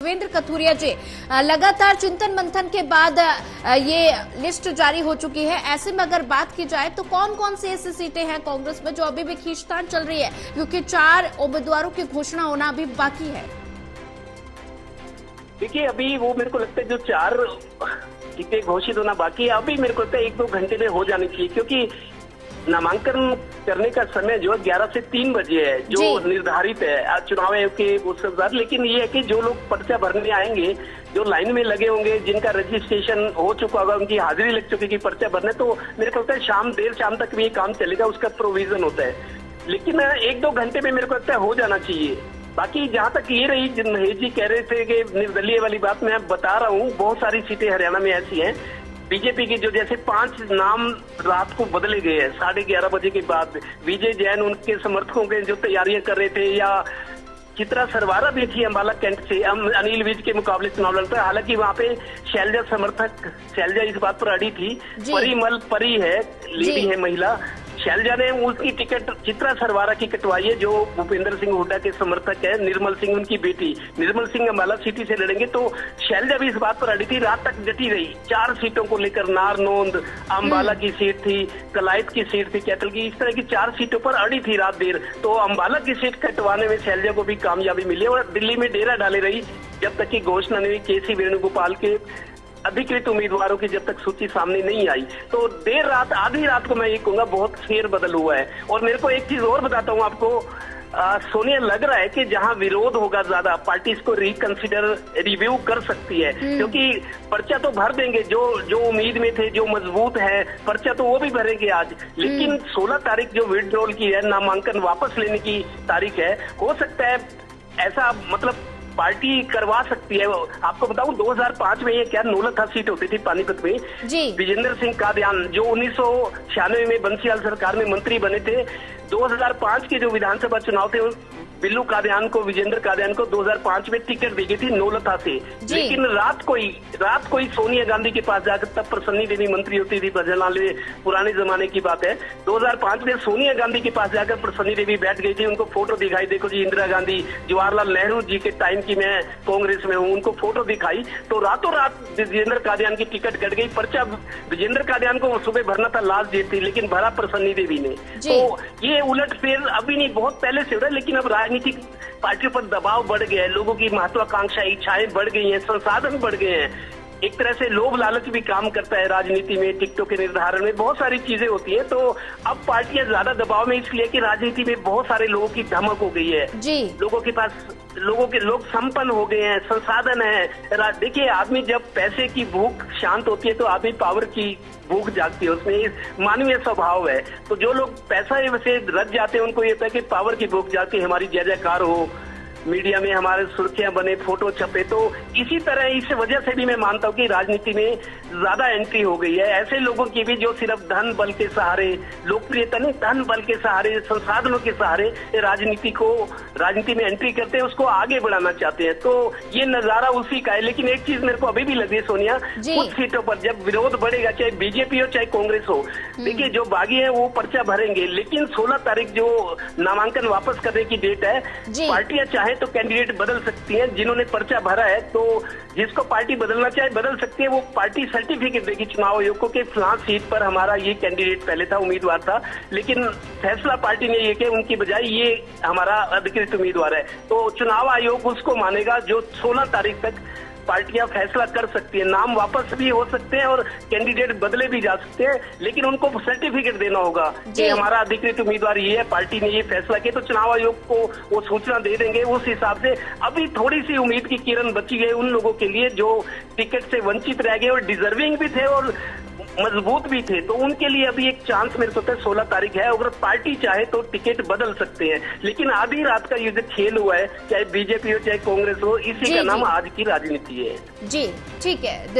विश्वेंद्र कथुरिया जी, लगातार चिंतन मंथन के बाद ये लिस्ट जारी हो चुकी है। ऐसे में अगर बात की जाए तो कौन कौन सी ऐसी सीटें हैं कांग्रेस में जो अभी भी खींचतान चल रही है, क्योंकि 4 उम्मीदवारों की घोषणा होना अभी बाकी है। देखिए, अभी वो मेरे को लगता है जो 4 सीटें घोषित होना बाकी है, अभी मेरे को लगता है 1-2 घंटे में हो जानी चाहिए, क्योंकि नामांकन करने का समय जो है 11 से 3 बजे है, जो निर्धारित है चुनाव आयोग के उस अनुसार। लेकिन ये है कि जो लोग पर्चा भरने आएंगे, जो लाइन में लगे होंगे, जिनका रजिस्ट्रेशन हो चुका होगा, उनकी हाजिरी लग चुकी है पर्चा भरने, तो मेरे को लगता है देर शाम तक भी ये काम चलेगा, उसका प्रोविजन होता है। लेकिन 1-2 घंटे में मेरे को लगता है हो जाना चाहिए। बाकी जहां तक ये रही, महेश जी कह रहे थे कि निर्दलीय वाली बात, मैं बता रहा हूँ बहुत सारी सीटें हरियाणा में ऐसी हैं बीजेपी की, जो जैसे 5 नाम रात को बदले गए हैं 11:30 बजे के बाद। विजय जैन उनके समर्थकों के जो तैयारियां कर रहे थे, या चित्रा सरवारा भी थी अम्बाला कैंट से, अनिल विज के मुकाबले चुनाव लड़ता है। हालांकि वहाँ पे शैलजा इस बात पर अड़ी थी। परी है, लेडी है, महिला शैलजा ने उसकी टिकट चित्रा सरवारा की कटवाई है, जो भूपेंद्र सिंह हुड्डा के समर्थक है। निर्मल सिंह उनकी बेटी, निर्मल सिंह अम्बाला सिटी से लड़ेंगे। तो शैलजा भी इस बात पर अड़ी थी, रात तक डटी रही 4 सीटों को लेकर। नारनौंद अम्बाला की सीट थी, कलायत की सीट थी, कैथल की, इस तरह की 4 सीटों पर अड़ी थी रात देर। तो अम्बाला की सीट कटवाने में शैलजा को भी कामयाबी मिली और दिल्ली में डेरा डाले रही जब तक की घोषणा नहीं हुई केसी वेणुगोपाल के अधिकृत उम्मीदवारों की, जब तक सूची सामने नहीं आई। तो देर रात, आधी रात को मैं ये कहूंगा बहुत फेर बदल हुआ है। और मेरे को एक चीज और बताता हूँ आपको, सोनिया, लग रहा है कि जहां विरोध होगा ज्यादा, पार्टी इसको रिव्यू कर सकती है, क्योंकि पर्चा तो भर देंगे जो उम्मीद में थे, जो मजबूत है, पर्चा तो वो भी भरेंगे आज। लेकिन 16 तारीख जो विड्रॉल की है, नामांकन वापस लेने की तारीख है, हो सकता है ऐसा, मतलब पार्टी करवा सकती है। आपको बताऊं 2005 में ये क्या नौलखा सीट होती थी पानीपत में, विजेंद्र सिंह कादियान जो 1996 में बंसीलाल सरकार में मंत्री बने थे, 2005 के जो विधानसभा चुनाव थे, बिल्लू कादियान को, विजेंद्र कादियान को 2005 में टिकट दी गई थी नौलखा से। लेकिन रात को ही सोनिया गांधी के पास जाकर, तब प्रसन्नी देवी मंत्री होती थी, भजनलाल, पुराने जमाने की बात है, 2005 में सोनिया गांधी के पास जाकर प्रसन्नी देवी बैठ गई थी। उनको फोटो दिखाई, देखो जी इंदिरा गांधी, जवाहरलाल नेहरू जी के टाइम की मैं कांग्रेस में हूँ, उनको फोटो दिखाई। तो रातों रात विजेंद्र कादियान की टिकट कट गई। पर्चा विजेंद्र कादियान को सुबह भरना था, लास्ट डेट थी, लेकिन भरा प्रसन्नी देवी ने। तो ये उलटफेर अभी नहीं, बहुत पहले से हो रहा है। लेकिन अब राजनीतिक पार्टियों पर दबाव बढ़ गया है, लोगों की महत्वाकांक्षा, इच्छाएं बढ़ गई हैं, संसाधन बढ़ गए हैं। एक तरह से लोभ लालच भी काम करता है राजनीति में, टिकटों के निर्धारण में बहुत सारी चीजें होती है। तो अब पार्टियां ज्यादा दबाव में इसलिए कि राजनीति में बहुत सारे लोगों की धमक हो गई है, लोगों के पास लोग संपन्न हो गए हैं, संसाधन है। देखिए, आदमी जब पैसे की भूख शांत होती है तो आदमी पावर की भूख जागती है, उसमें मानवीय स्वभाव है। तो जो लोग पैसा से रच जाते हैं, उनको ये होता है कि पावर की भूख जागती है, हमारी जय जयकार हो, मीडिया में हमारे सुर्खियां बने, फोटो छपे। तो इसी तरह, इस वजह से भी मैं मानता हूं कि राजनीति में ज्यादा एंट्री हो गई है ऐसे लोगों की भी जो सिर्फ धन बल के सहारे, लोकप्रियता नहीं, धन बल के सहारे, संसाधनों के सहारे राजनीति में एंट्री करते हैं, उसको आगे बढ़ाना चाहते हैं। तो ये नजारा उसी का है। लेकिन एक चीज मेरे को अभी भी लग रही है सोनिया, कुछ सीटों पर जब विरोध बढ़ेगा, चाहे बीजेपी हो चाहे कांग्रेस हो, देखिए जो बागी है वो पर्चा भरेंगे। लेकिन 16 तारीख जो नामांकन वापस करने की डेट है, पार्टियां चाहे तो कैंडिडेट बदल सकती हैं। जिन्होंने पर्चा भरा है, तो जिसको पार्टी बदलना चाहे बदल सकती है। वो पार्टी सर्टिफिकेट देगी चुनाव आयोग को कि फलां सीट पर हमारा ये कैंडिडेट पहले था, उम्मीदवार था, लेकिन फैसला पार्टी ने ये किया, उनकी बजाय ये हमारा अधिकृत उम्मीदवार है। तो चुनाव आयोग उसको मानेगा, जो 16 तारीख तक पार्टियां फैसला कर सकती है। नाम वापस भी हो सकते हैं और कैंडिडेट बदले भी जा सकते हैं, लेकिन उनको सर्टिफिकेट देना होगा कि हमारा अधिकृत उम्मीदवार ये है, पार्टी ने ये फैसला किया। तो चुनाव आयोग को वो सूचना दे देंगे। उस हिसाब से अभी थोड़ी सी उम्मीद की किरण बची है उन लोगों के लिए जो टिकट से वंचित रह गए और डिजर्विंग भी थे और मजबूत भी थे। तो उनके लिए अभी एक चांस मेरे को 16 तारीख है। अगर पार्टी चाहे तो टिकट बदल सकते हैं। लेकिन आधी रात का ये जो खेल हुआ है, चाहे बीजेपी हो चाहे कांग्रेस हो, इसी का नाम आज की राजनीति है। जी ठीक है।